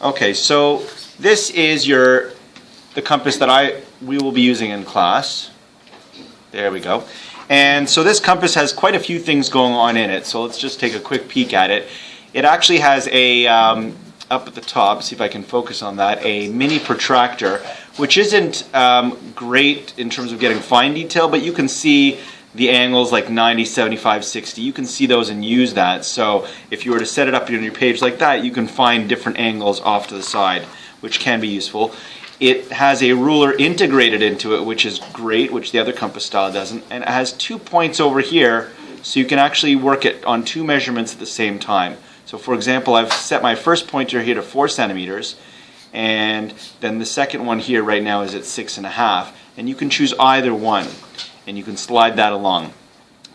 Okay, so this is the compass that we will be using in class. There we go. And so this compass has quite a few things going on in it. So let's just take a quick peek at it. It actually has a up at the top, see if I can focus on that, a mini protractor, which isn't great in terms of getting fine detail, but you can see the angles like 90, 75, 60. You can see those and use that. So if you were to set it up on your page like that, you can find different angles off to the side, which can be useful. It has a ruler integrated into it, which is great, which the other compass style doesn't. And it has 2 points over here, so you can actually work it on 2 measurements at the same time. So for example, I've set my first pointer here to 4 centimeters, and then the second one here right now is at 6.5, and you can choose either one, and you can slide that along.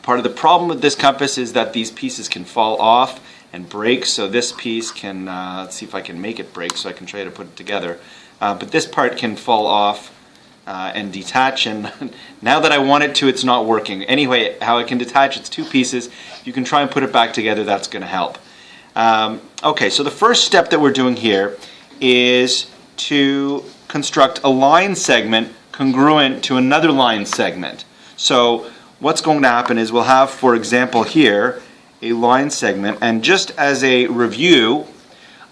Part of the problem with this compass is that these pieces can fall off and break, so this piece can, let's see if I can make it break so I can try to put it together. But this part can fall off and detach, and now that I want it to, it's not working. Anyway, how it can detach, it's 2 pieces. You can try and put it back together, that's going to help. Okay, so the first step that we're doing here is to construct a line segment congruent to another line segment. So what's going to happen is we'll have, for example here, a line segment, and just as a review,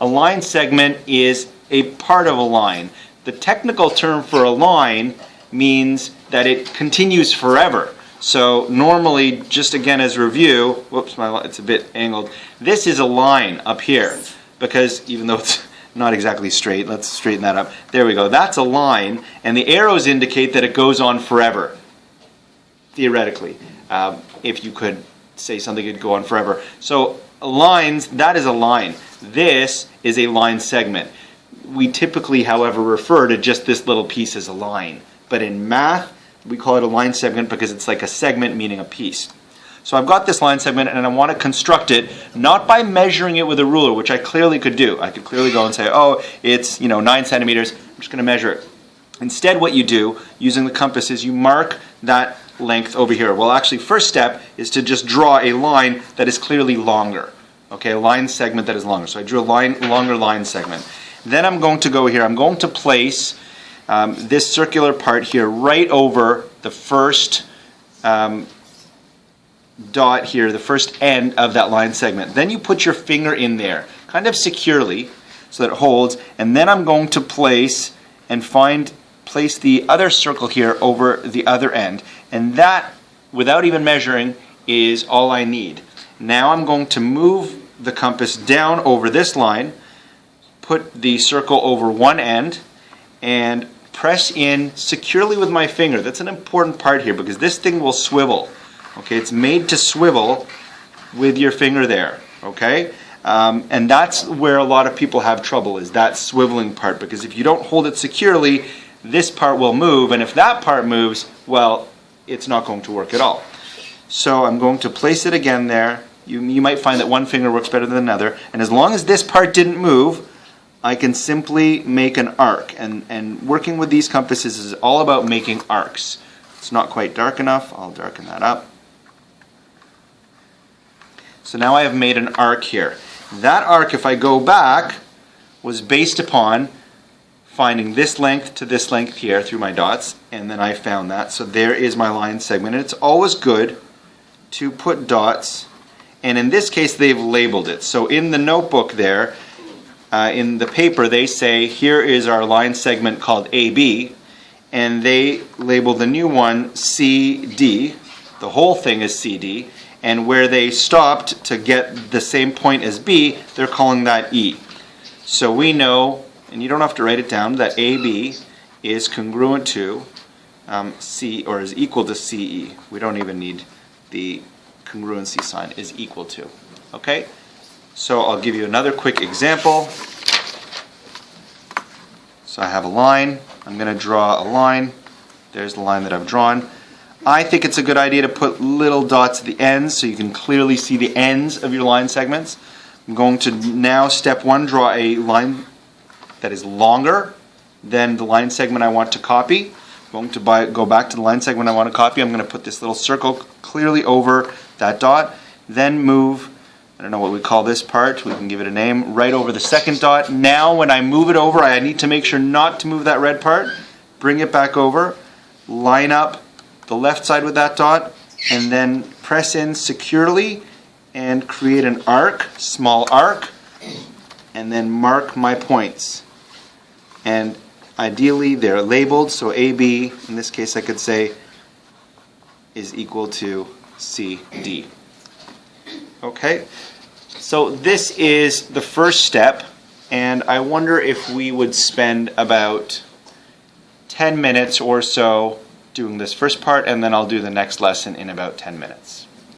a line segment is a part of a line. The technical term for a line means that it continues forever. So normally, just again as review, whoops, it's a bit angled, this is a line up here, because even though it's not exactly straight, let's straighten that up. There we go, that's a line, and the arrows indicate that it goes on forever, theoretically. If you could say something could go on forever. So lines, that is a line. This is a line segment. We typically, however, refer to just this little piece as a line. But in math, we call it a line segment because it's like a segment meaning a piece. So I've got this line segment and I want to construct it not by measuring it with a ruler, which I clearly could do. I could clearly go and say, oh, it's 9 centimeters. I'm just going to measure it. Instead, what you do using the compass is you mark that length over here. Well, actually, first step is to just draw a line that is clearly longer. Okay, a line segment that is longer. So I drew a longer line segment. Then I'm going to go here. I'm going to place this circular part here right over the first dot here, the first end of that line segment. Then you put your finger in there, kind of securely, so that it holds. And then I'm going to place the other circle here over the other end. And that, without even measuring, is all I need. Now I'm going to move the compass down over this line, put the circle over one end, and press in securely with my finger. That's an important part here because this thing will swivel. Okay, it's made to swivel with your finger there. Okay, and that's where a lot of people have trouble, is that swiveling part, because if you don't hold it securely, this part will move, and if that part moves, well, it's not going to work at all. So I'm going to place it again there. You might find that one finger works better than another, and as long as this part didn't move, I can simply make an arc. And working with these compasses is all about making arcs. It's not quite dark enough. I'll darken that up. So now I have made an arc here. That arc, if I go back, was based upon finding this length to this length here through my dots, and then I found that. So there is my line segment. And it's always good to put dots, and in this case they've labeled it. So in the notebook there, in the paper, they say here is our line segment called AB, and they label the new one CD. The whole thing is CD, and where they stopped to get the same point as B, they're calling that E. So we know, and you don't have to write it down, that AB is congruent to C, or is equal to CE. We don't even need the congruency sign, is equal to. Okay? So I'll give you another quick example. So I have a line. I'm going to draw a line. There's the line that I've drawn. I think it's a good idea to put little dots at the ends so you can clearly see the ends of your line segments. I'm going to now, step one, draw a line that is longer than the line segment I want to copy. I'm going to go back to the line segment I want to copy. I'm going to put this little circle clearly over that dot, then move I don't know what we call this part, we can give it a name, right over the second dot. Now when I move it over, I need to make sure not to move that red part. Bring it back over, line up the left side with that dot, and then press in securely and create an arc, small arc, and then mark my points. And ideally they're labeled, so AB, in this case I could say, is equal to CD. Okay, so this is the first step, and I wonder if we would spend about 10 minutes or so doing this first part, and then I'll do the next lesson in about 10 minutes.